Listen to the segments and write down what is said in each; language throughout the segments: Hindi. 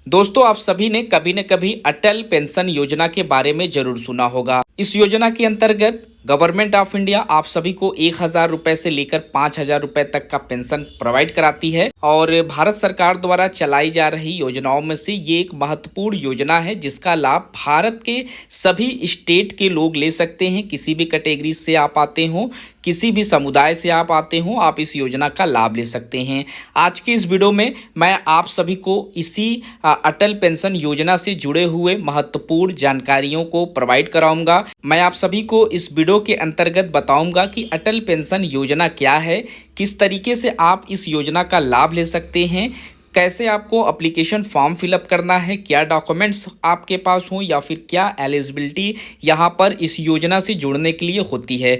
दोस्तों, आप सभी ने कभी न कभी अटल पेंशन योजना के बारे में जरूर सुना होगा। इस योजना के अंतर्गत गवर्नमेंट ऑफ इंडिया आप सभी को 1,000 रुपए से लेकर 5,000 रुपए तक का पेंशन प्रोवाइड कराती है और भारत सरकार द्वारा चलाई जा रही योजनाओं में से ये एक महत्वपूर्ण योजना है जिसका लाभ भारत के सभी स्टेट के लोग ले सकते हैं। किसी भी कैटेगरी से आप आते हो, किसी भी समुदाय से आप आते हो, आप इस योजना का लाभ ले सकते हैं। आज की इस वीडियो में मैं आप सभी को इसी अटल पेंशन योजना से जुड़े हुए महत्वपूर्ण जानकारियों को प्रोवाइड कराऊंगा। मैं आप सभी को इस वीडियो के अंतर्गत बताऊंगा कि अटल पेंशन योजना क्या है, किस तरीके से आप इस योजना का लाभ ले सकते हैं, कैसे आपको एप्लीकेशन फॉर्म फिलअप करना है, क्या डॉक्यूमेंट्स आपके पास हो या फिर क्या एलिजिबिलिटी यहाँ पर इस योजना से जुड़ने के लिए होती है।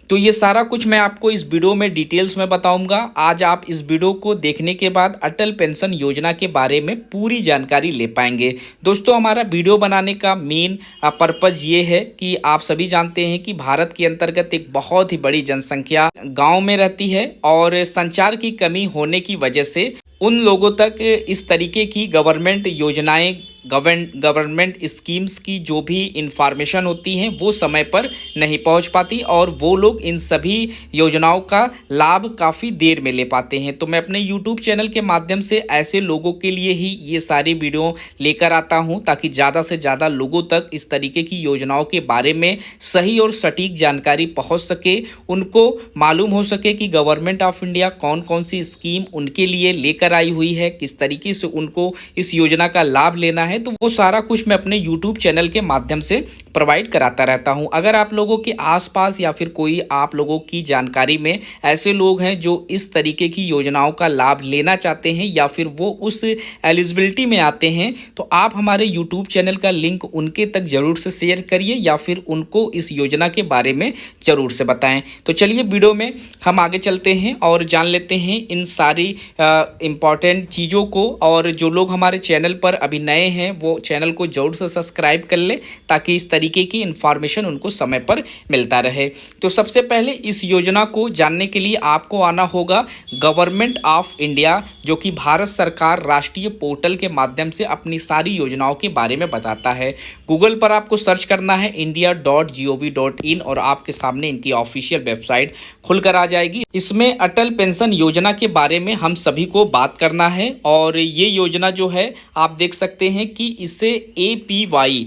तो ये सारा कुछ मैं आपको इस वीडियो में डिटेल्स में बताऊंगा। आज आप इस वीडियो को देखने के बाद अटल पेंशन योजना के बारे में पूरी जानकारी ले पाएंगे। दोस्तों, हमारा वीडियो बनाने का मेन पर्पज़ ये है कि आप सभी जानते हैं कि भारत के अंतर्गत एक बहुत ही बड़ी जनसंख्या गाँव में रहती है और संचार की कमी होने की वजह से उन लोगों तक इस तरीके की गवर्नमेंट योजनाएं, गवर्नमेंट स्कीम्स की जो भी इंफॉर्मेशन होती हैं वो समय पर नहीं पहुंच पाती और वो लोग इन सभी योजनाओं का लाभ काफ़ी देर में ले पाते हैं। तो मैं अपने यूट्यूब चैनल के माध्यम से ऐसे लोगों के लिए ही ये सारी वीडियो लेकर आता हूं ताकि ज़्यादा से ज़्यादा लोगों तक इस तरीके की योजनाओं के बारे में सही और सटीक जानकारी पहुँच सके, उनको मालूम हो सके कि गवर्नमेंट ऑफ इंडिया कौन कौन सी स्कीम उनके लिए लेकर आई हुई है, किस तरीके से उनको इस योजना का लाभ लेना है। तो वो सारा कुछ मैं अपने YouTube चैनल के माध्यम से प्रोवाइड कराता रहता हूं। अगर आप लोगों के आसपास या फिर कोई आप लोगों की जानकारी में ऐसे लोग हैं जो इस तरीके की योजनाओं का लाभ लेना चाहते हैं या फिर वो उस एलिजिबिलिटी में आते हैं, तो आप हमारे YouTube चैनल का लिंक उनके तक जरूर से शेयर करिए या फिर उनको इस योजना के बारे में ज़रूर से बताएं। तो चलिए वीडियो में हम आगे चलते हैं और जान लेते हैं इन सारी इम्पॉर्टेंट चीज़ों को। और जो लोग हमारे चैनल पर अभी नए हैं वो चैनल को जरूर से सब्सक्राइब कर ले ताकि इस तरीके की इंफॉर्मेशन उनको समय पर मिलता रहे। तो सबसे पहले इस योजना को जानने के लिए आपको आना होगा गवर्नमेंट ऑफ इंडिया, जो कि भारत सरकार राष्ट्रीय पोर्टल के माध्यम से अपनी सारी योजनाओं के बारे में बताता है। गूगल पर आपको सर्च करना है india.gov.in और आपके सामने इनकी ऑफिशियल वेबसाइट खुलकर आ जाएगी। इसमें अटल पेंशन योजना के बारे में हम सभी को बात करना है और ये योजना जो है आप देख सकते हैं कि इसे APY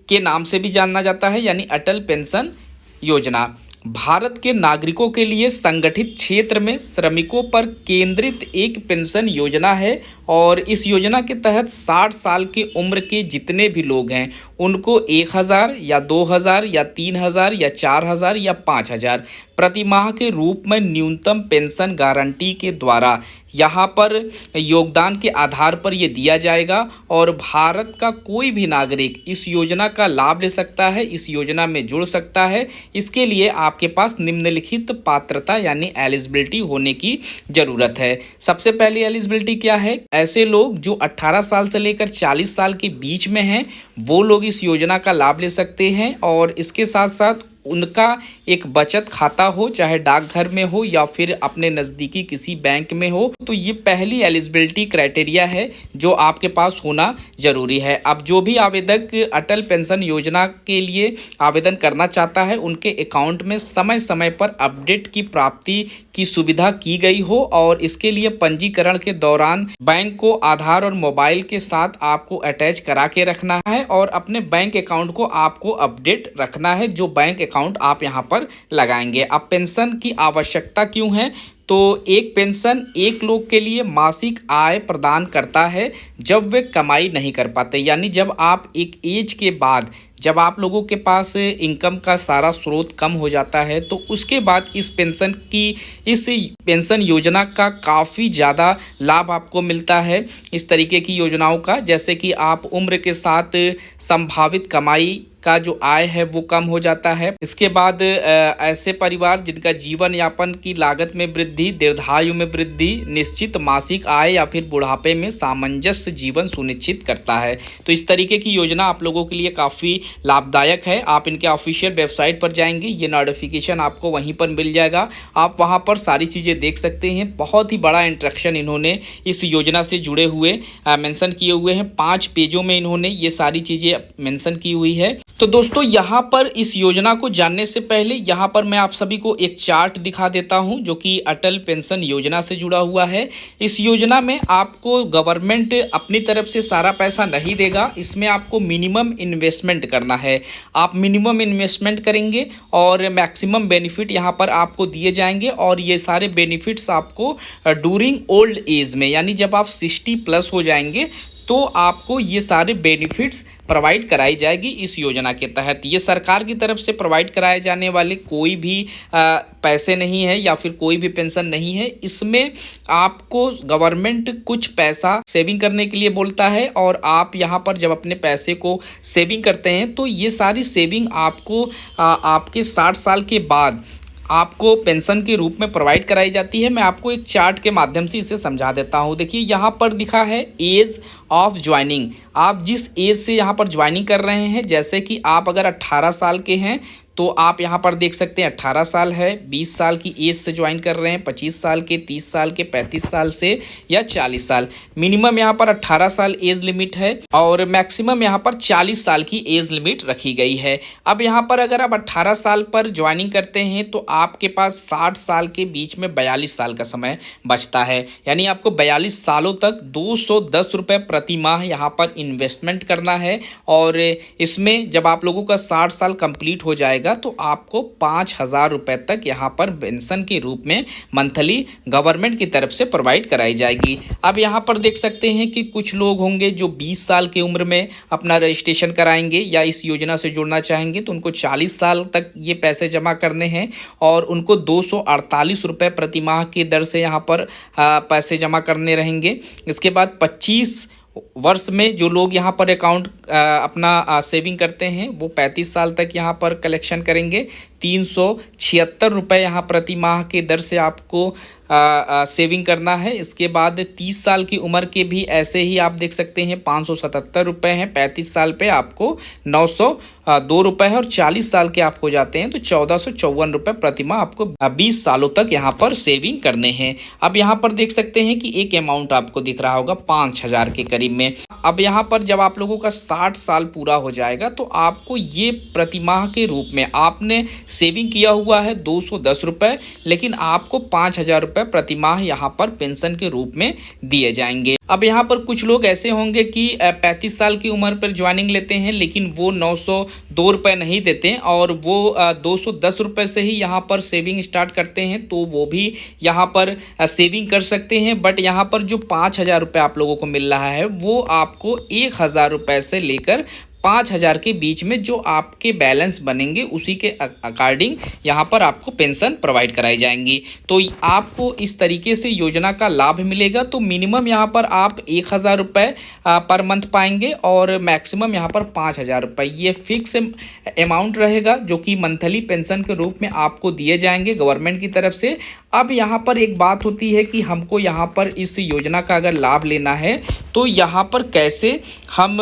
के नाम से भी जाना जाता है, यानी अटल पेंशन योजना। भारत के नागरिकों के लिए संगठित क्षेत्र में श्रमिकों पर केंद्रित एक पेंशन योजना है और इस योजना के तहत 60 साल की उम्र के जितने भी लोग हैं उनको 1,000 या 2,000 या 3,000 या 4,000 या 5,000 प्रति माह के रूप में न्यूनतम पेंशन गारंटी के द्वारा यहाँ पर योगदान के आधार पर ये दिया जाएगा और भारत का कोई भी नागरिक इस योजना का लाभ ले सकता है, इस योजना में जुड़ सकता है। इसके लिए आपके पास निम्नलिखित पात्रता यानी एलिजिबिलिटी होने की ज़रूरत है। सबसे पहली एलिजिबिलिटी क्या है? ऐसे लोग जो 18 साल से लेकर 40 साल के बीच में हैं वो लोग इस योजना का लाभ ले सकते हैं और इसके साथ साथ उनका एक बचत खाता हो, चाहे डाकघर में हो या फिर अपने नज़दीकी किसी बैंक में हो। तो ये पहली एलिजिबिलिटी क्राइटेरिया है जो आपके पास होना ज़रूरी है। अब जो भी आवेदक अटल पेंशन योजना के लिए आवेदन करना चाहता है उनके अकाउंट में समय समय पर अपडेट की प्राप्ति की सुविधा की गई हो और इसके लिए पंजीकरण के दौरान बैंक को आधार और मोबाइल के साथ आपको अटैच करा के रखना है और अपने बैंक अकाउंट को आपको अपडेट रखना है जो बैंक अकाउंट आप यहाँ पर लगाएंगे। अब पेंशन की आवश्यकता क्यों है? तो एक पेंशन एक लोग के लिए मासिक आय प्रदान करता है जब वे कमाई नहीं कर पाते, यानी जब आप एक एज के बाद जब आप लोगों के पास इनकम का सारा स्रोत कम हो जाता है तो उसके बाद इस पेंशन योजना का काफ़ी ज़्यादा लाभ आपको मिलता है। इस तरीके की योजनाओं का, जैसे कि आप उम्र के साथ संभावित कमाई का जो आय है वो कम हो जाता है। इसके बाद ऐसे परिवार जिनका जीवन यापन की लागत में वृद्धि, दीर्घायु में वृद्धि, निश्चित मासिक आय या फिर बुढ़ापे में सामंजस्य जीवन सुनिश्चित करता है। तो इस तरीके की योजना आप लोगों के लिए काफ़ी लाभदायक है। आप इनके ऑफिशियल वेबसाइट पर जाएंगे, ये नोटिफिकेशन आपको वहीं पर मिल जाएगा, आप वहां पर सारी चीज़ें देख सकते हैं। बहुत ही बड़ा इंस्ट्रक्शन इन्होंने इस योजना से जुड़े हुए मेंशन किए हुए हैं। 5 पेजों में इन्होंने ये सारी चीज़ें मेंशन की हुई है। तो दोस्तों यहाँ पर इस योजना को जानने से पहले यहाँ पर मैं आप सभी को एक चार्ट दिखा देता हूँ जो कि अटल पेंशन योजना से जुड़ा हुआ है। इस योजना में आपको गवर्नमेंट अपनी तरफ से सारा पैसा नहीं देगा, इसमें आपको मिनिमम इन्वेस्टमेंट करना है। आप मिनिमम इन्वेस्टमेंट करेंगे और मैक्सिमम बेनिफिट यहाँ पर आपको दिए जाएंगे, और ये सारे बेनिफिट्स आपको ड्यूरिंग ओल्ड एज में, यानी जब आप 60+ हो जाएंगे तो आपको ये सारे बेनिफिट्स प्रोवाइड कराई जाएगी इस योजना के तहत। ये सरकार की तरफ से प्रोवाइड कराए जाने वाले कोई भी पैसे नहीं है या फिर कोई भी पेंशन नहीं है। इसमें आपको गवर्नमेंट कुछ पैसा सेविंग करने के लिए बोलता है, और आप यहाँ पर जब अपने पैसे को सेविंग करते हैं तो ये सारी सेविंग आपको आपके 60 साल के बाद आपको पेंशन के रूप में प्रोवाइड कराई जाती है। मैं आपको एक चार्ट के माध्यम से इसे समझा देता हूँ। देखिए यहाँ पर दिखा है एज ऑफ ज्वाइनिंग। आप जिस एज से यहाँ पर ज्वाइनिंग कर रहे हैं, जैसे कि आप अगर 18 साल के हैं तो आप यहाँ पर देख सकते हैं 18 साल है, 20 साल की एज से ज्वाइन कर रहे हैं, 25 साल के, 30 साल के, 35 साल से या 40 साल। मिनिमम यहाँ पर 18 साल एज लिमिट है और मैक्सिमम यहाँ पर 40 साल की एज लिमिट रखी गई है। अब यहाँ पर अगर आप 18 साल पर ज्वाइनिंग करते हैं तो आपके पास 60 साल के बीच में 42 साल का समय बचता है, यानी आपको 42 सालों तक 210 रुपये प्रति माह यहाँ पर इन्वेस्टमेंट करना है। और इसमें जब आप लोगों का 60 साल कंप्लीट हो जाएगा तो आपको 5,000 रुपए तक यहाँ पर पेंशन के रूप में मंथली गवर्नमेंट की तरफ से प्रोवाइड कराई जाएगी। अब यहाँ पर देख सकते हैं कि कुछ लोग होंगे जो 20 साल की उम्र में अपना रजिस्ट्रेशन कराएंगे या इस योजना से जुड़ना चाहेंगे, तो उनको 40 साल तक ये पैसे जमा करने हैं और उनको 248 रुपये प्रति माह की दर से यहाँ पर पैसे जमा करने रहेंगे। इसके बाद 25 वर्ष में जो लोग यहाँ पर अकाउंट अपना सेविंग करते हैं वो 35 साल तक यहाँ पर कलेक्शन करेंगे। 376 रुपये यहाँ प्रति माह के दर से आपको सेविंग करना है। इसके बाद 30 साल की उम्र के भी ऐसे ही आप देख सकते हैं 577 रुपये हैं। 35 साल पे आपको 902 रुपये है और 40 साल के आप हो जाते हैं तो 1454 रुपये प्रति माह आपको 20 सालों तक यहाँ पर सेविंग करने हैं। अब यहाँ पर देख सकते हैं कि एक अमाउंट आपको दिख रहा होगा 5,000 के करीब में। अब यहाँ पर जब आप लोगों का 60 साल पूरा हो जाएगा तो आपको ये प्रति माह के रूप में आपने सेविंग किया हुआ है 210 रुपये, लेकिन आपको 5,000 रुपये प्रति माह यहाँ पर पेंशन के रूप में दिए जाएंगे। अब यहाँ पर कुछ लोग ऐसे होंगे कि 35 साल की उम्र पर ज्वाइनिंग लेते हैं लेकिन वो 902 रुपये नहीं देते और वो 210 रुपये से ही यहाँ पर सेविंग स्टार्ट करते हैं, तो वो भी यहाँ पर सेविंग कर सकते हैं। बट यहाँ पर जो 5,000 रुपये आप लोगों को मिल रहा है वो आपको 1,000 रुपये से लेकर 5,000 के बीच में जो आपके बैलेंस बनेंगे उसी के अकॉर्डिंग यहाँ पर आपको पेंशन प्रोवाइड कराई जाएंगी। तो आपको इस तरीके से योजना का लाभ मिलेगा। तो मिनिमम यहाँ पर आप 1,000 रुपये पर मंथ पाएंगे और मैक्सिमम यहाँ पर 5,000 रुपये, ये फिक्स अमाउंट रहेगा जो कि मंथली पेंशन के रूप में आपको दिए जाएंगे गवर्नमेंट की तरफ से। अब यहाँ पर एक बात होती है कि हमको यहाँ पर इस योजना का अगर लाभ लेना है तो यहाँ पर कैसे हम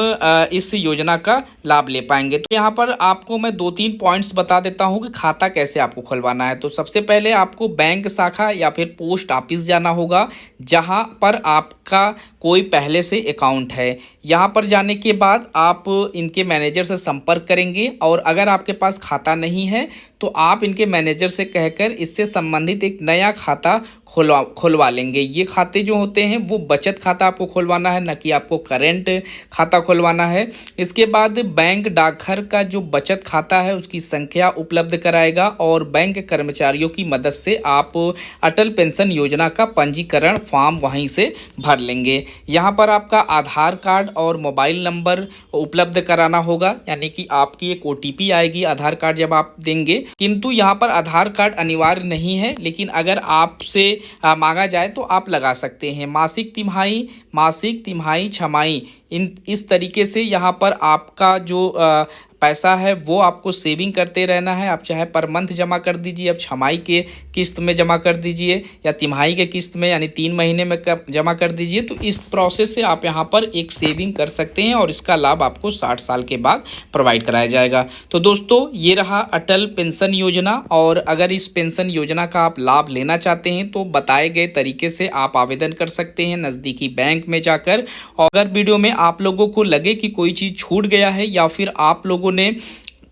इस योजना का लाभ ले पाएंगे। तो यहाँ पर आपको मैं 2-3 पॉइंट्स बता देता हूँ कि खाता कैसे आपको खुलवाना है। तो सबसे पहले आपको बैंक शाखा या फिर पोस्ट ऑफिस जाना होगा जहाँ पर आपका कोई पहले से अकाउंट है। यहाँ पर जाने के बाद आप इनके मैनेजर से संपर्क करेंगे और अगर आपके पास खाता नहीं है तो आप इनके मैनेजर से कहकर इससे संबंधित एक नया खाता खुलवा लेंगे। ये खाते जो होते हैं वो बचत खाता आपको खुलवाना है, न कि आपको करेंट खाता खुलवाना है। इसके बाद बैंक डाकघर का जो बचत खाता है उसकी संख्या उपलब्ध कराएगा और बैंक कर्मचारियों की मदद से आप अटल पेंशन योजना का पंजीकरण फॉर्म वहीं से भर लेंगे। यहाँ पर आपका आधार कार्ड और मोबाइल नंबर उपलब्ध कराना होगा, यानी कि आपकी एक OTP आएगी आधार कार्ड जब आप देंगे। किंतु यहाँ पर आधार कार्ड अनिवार्य नहीं है, लेकिन अगर आपसे मांगा जाए तो आप लगा सकते हैं। मासिक तिमाही छमाही इस तरीके से यहाँ पर आपका जो पैसा है वो आपको सेविंग करते रहना है। आप चाहे पर मंथ जमा कर दीजिए, अब छमाही के किस्त में जमा कर दीजिए या तिमाही के किस्त में यानी 3 महीने में जमा कर दीजिए। तो इस प्रोसेस से आप यहाँ पर एक सेविंग कर सकते हैं और इसका लाभ आपको 60 साल के बाद प्रोवाइड कराया जाएगा। तो दोस्तों ये रहा अटल पेंशन योजना, और अगर इस पेंशन योजना का आप लाभ लेना चाहते हैं तो बताए गए तरीके से आप आवेदन कर सकते हैं नज़दीकी बैंक में जाकर। और अगर वीडियो में आप लोगों को लगे कि कोई चीज़ छूट गया है या फिर आप लोगों ने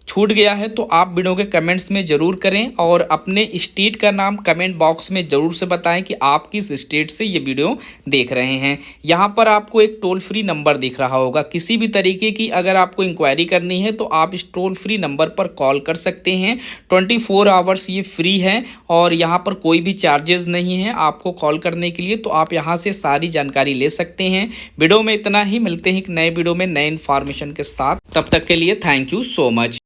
छूट गया है तो आप वीडियो के कमेंट्स में ज़रूर करें और अपने स्टेट का नाम कमेंट बॉक्स में ज़रूर से बताएं कि आप किस स्टेट से ये वीडियो देख रहे हैं। यहाँ पर आपको एक टोल फ्री नंबर दिख रहा होगा। किसी भी तरीके की अगर आपको इंक्वायरी करनी है तो आप इस टोल फ्री नंबर पर कॉल कर सकते हैं। 24 आवर्स ये फ्री है और यहाँ पर कोई भी चार्जेस नहीं है आपको कॉल करने के लिए। तो आप यहाँ से सारी जानकारी ले सकते हैं। वीडियो में इतना ही, मिलते हैं एक नए वीडियो में नए इन्फॉर्मेशन के साथ। तब तक के लिए थैंक यू सो मच।